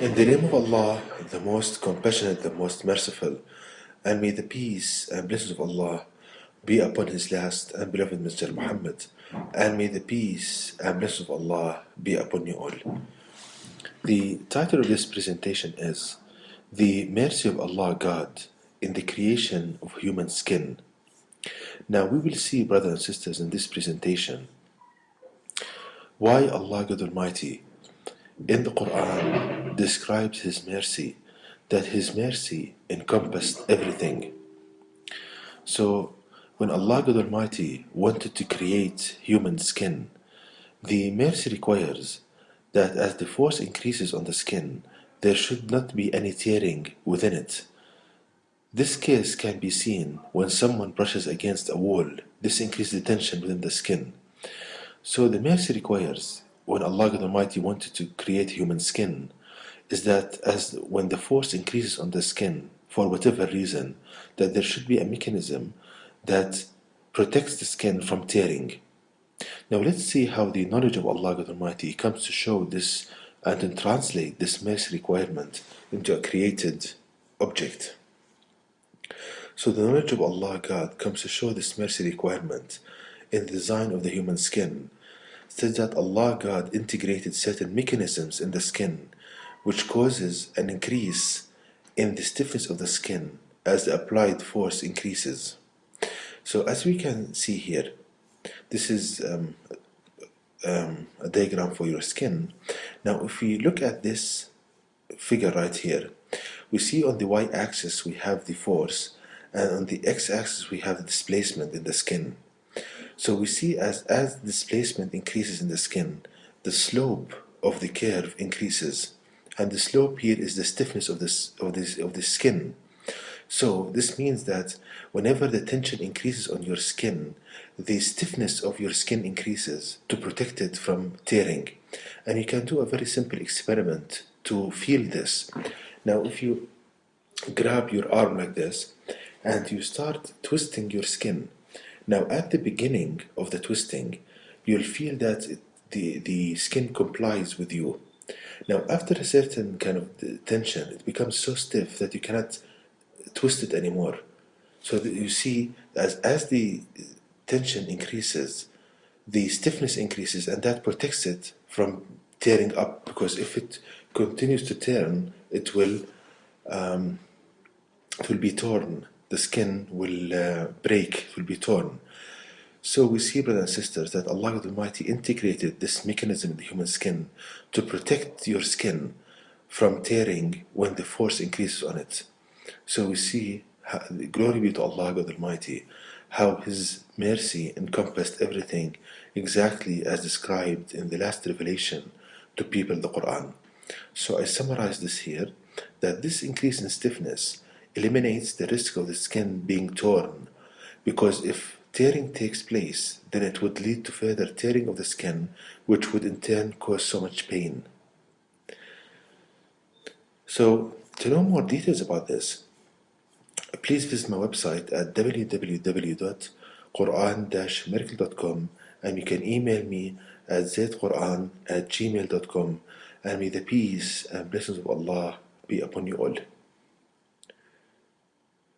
In the name of Allah, the most compassionate, the most merciful, and may the peace and blessings of Allah be upon His last and beloved Messenger Muhammad, and may the peace and blessings of Allah be upon you all. The title of this presentation is The Mercy of Allah God in the Creation of Human Skin. Now we will see, brothers and sisters, in this presentation why Allah God Almighty in the Quran describes His mercy, that His mercy encompassed everything. So when Allah God Almighty wanted to create human skin, the mercy requires that as the force increases on the skin, there should not be any tearing within it. This case can be seen when someone brushes against a wall. This increases the tension within the skin. So the mercy requires, when Allah God Almighty wanted to create human skin, is that as when the force increases on the skin, for whatever reason, that there should be a mechanism that protects the skin from tearing. Now let's see how the knowledge of Allah God Almighty comes to show this and then translate this mercy requirement into a created object. So the knowledge of Allah God comes to show this mercy requirement in the design of the human skin. It says that Allah God integrated certain mechanisms in the skin which causes an increase in the stiffness of the skin as the applied force increases. So as we can see here, this is a diagram for your skin. Now if we look at this figure right here, we see on the y-axis we have the force, and on the x-axis we have the displacement in the skin. So we see as displacement increases in the skin, the slope of the curve increases, and the slope here is the stiffness of the skin. So this means that whenever the tension increases on your skin, the stiffness of your skin increases to protect it from tearing. And you can do a very simple experiment to feel this. Now if you grab your arm like this and you start twisting your skin, now at the beginning of the twisting, you'll feel that the skin complies with you. Now after a certain kind of tension, it becomes so stiff that you cannot twist it anymore. So that you see, as the tension increases, the stiffness increases, and that protects it from tearing up, because if it continues to turn, it will be torn. The skin will break, it will be torn. So we see, brothers and sisters, that Allah Almighty integrated this mechanism in the human skin to protect your skin from tearing when the force increases on it. So we see, glory be to Allah God Almighty, how His mercy encompassed everything exactly as described in the last revelation to people in the Quran. So I summarize this here, that this increase in stiffness eliminates the risk of the skin being torn, because if tearing takes place, then it would lead to further tearing of the skin, which would in turn cause so much pain. So to know more details about this, please visit my website at www.quran-miracle.com, and you can email me at zaidquran@gmail.com, and may the peace and blessings of Allah be upon you all.